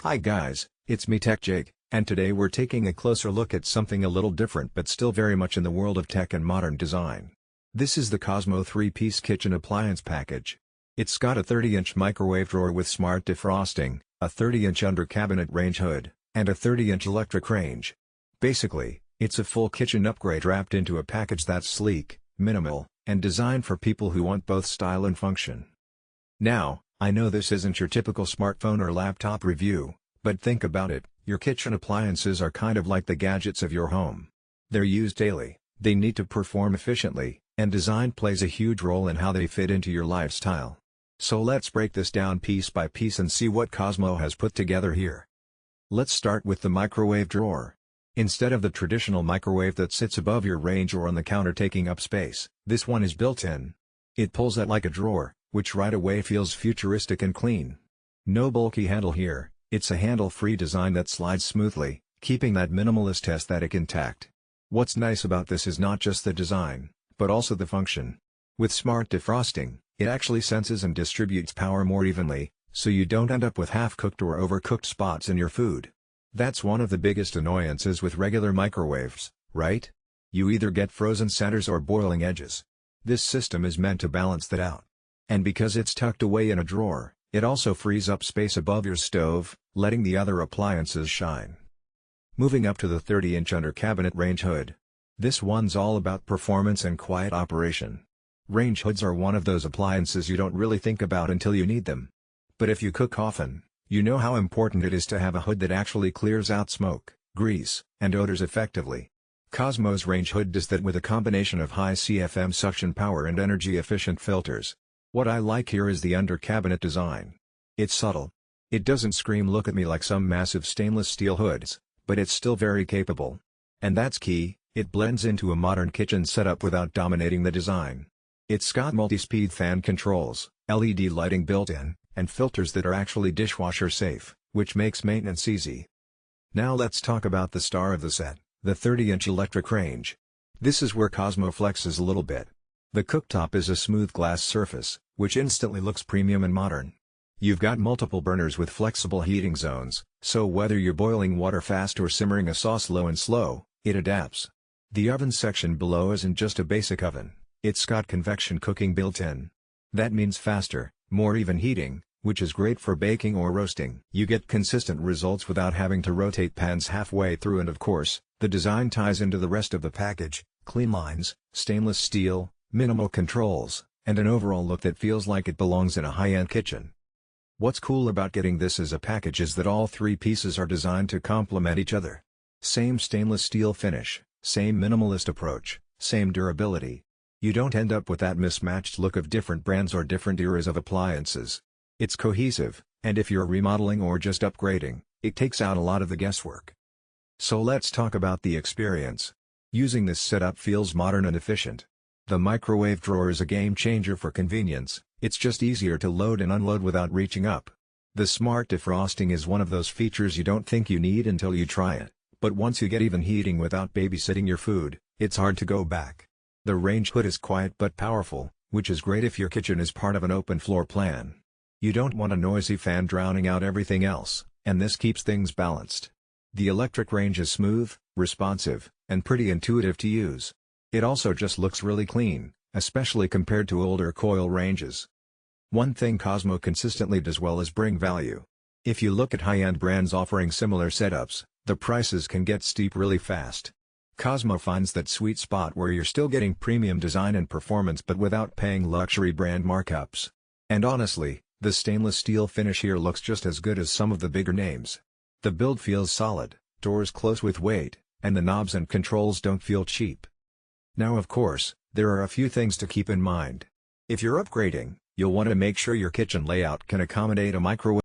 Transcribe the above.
Hi guys, it's me TechJig, and today we're taking a closer look at something a little different but still very much in the world of tech and modern design. This is the COSMO 3-piece kitchen appliance package. It's got a 30-inch microwave drawer with smart defrosting, a 30-inch under cabinet range hood, and a 30-inch electric range. Basically, it's a full kitchen upgrade wrapped into a package that's sleek, minimal, and designed for people who want both style and function. Now, I know this isn't your typical smartphone or laptop review, but think about it, your kitchen appliances are kind of like the gadgets of your home. They're used daily, they need to perform efficiently, and design plays a huge role in how they fit into your lifestyle. So let's break this down piece by piece and see what COSMO has put together here. Let's start with the microwave drawer. Instead of the traditional microwave that sits above your range or on the counter taking up space, this one is built in. It pulls out like a drawer, which right away feels futuristic and clean. No bulky handle here, it's a handle-free design that slides smoothly, keeping that minimalist aesthetic intact. What's nice about this is not just the design, but also the function. With smart defrosting, it actually senses and distributes power more evenly, so you don't end up with half-cooked or overcooked spots in your food. That's one of the biggest annoyances with regular microwaves, right? You either get frozen centers or boiling edges. This system is meant to balance that out. And because it's tucked away in a drawer, it also frees up space above your stove, letting the other appliances shine. Moving up to the 30-inch under cabinet range hood. This one's all about performance and quiet operation. Range hoods are one of those appliances you don't really think about until you need them. But if you cook often, you know how important it is to have a hood that actually clears out smoke, grease, and odors effectively. COSMO's range hood does that with a combination of high CFM suction power and energy-efficient filters. What I like here is the under-cabinet design. It's subtle. It doesn't scream "look at me" like some massive stainless steel hoods, but it's still very capable. And that's key, it blends into a modern kitchen setup without dominating the design. It's got multi-speed fan controls, LED lighting built in, and filters that are actually dishwasher safe, which makes maintenance easy. Now let's talk about the star of the set, the 30-inch electric range. This is where COSMO flexes a little bit. The cooktop is a smooth glass surface, which instantly looks premium and modern. You've got multiple burners with flexible heating zones, so whether you're boiling water fast or simmering a sauce low and slow, it adapts. The oven section below isn't just a basic oven, it's got convection cooking built in. That means faster, more even heating, which is great for baking or roasting. You get consistent results without having to rotate pans halfway through, and of course, the design ties into the rest of the package: clean lines, stainless steel, minimal controls, and an overall look that feels like it belongs in a high-end kitchen. What's cool about getting this as a package is that all three pieces are designed to complement each other. Same stainless steel finish, same minimalist approach, same durability. You don't end up with that mismatched look of different brands or different eras of appliances. It's cohesive, and if you're remodeling or just upgrading, it takes out a lot of the guesswork. So let's talk about the experience. Using this setup feels modern and efficient. The microwave drawer is a game changer for convenience, it's just easier to load and unload without reaching up. The smart defrosting is one of those features you don't think you need until you try it, but once you get even heating without babysitting your food, it's hard to go back. The range hood is quiet but powerful, which is great if your kitchen is part of an open floor plan. You don't want a noisy fan drowning out everything else, and this keeps things balanced. The electric range is smooth, responsive, and pretty intuitive to use. It also just looks really clean, especially compared to older coil ranges. One thing COSMO consistently does well is bring value. If you look at high-end brands offering similar setups, the prices can get steep really fast. COSMO finds that sweet spot where you're still getting premium design and performance but without paying luxury brand markups. And honestly, the stainless steel finish here looks just as good as some of the bigger names. The build feels solid, doors close with weight, and the knobs and controls don't feel cheap. Now of course, there are a few things to keep in mind. If you're upgrading, you'll want to make sure your kitchen layout can accommodate a microwave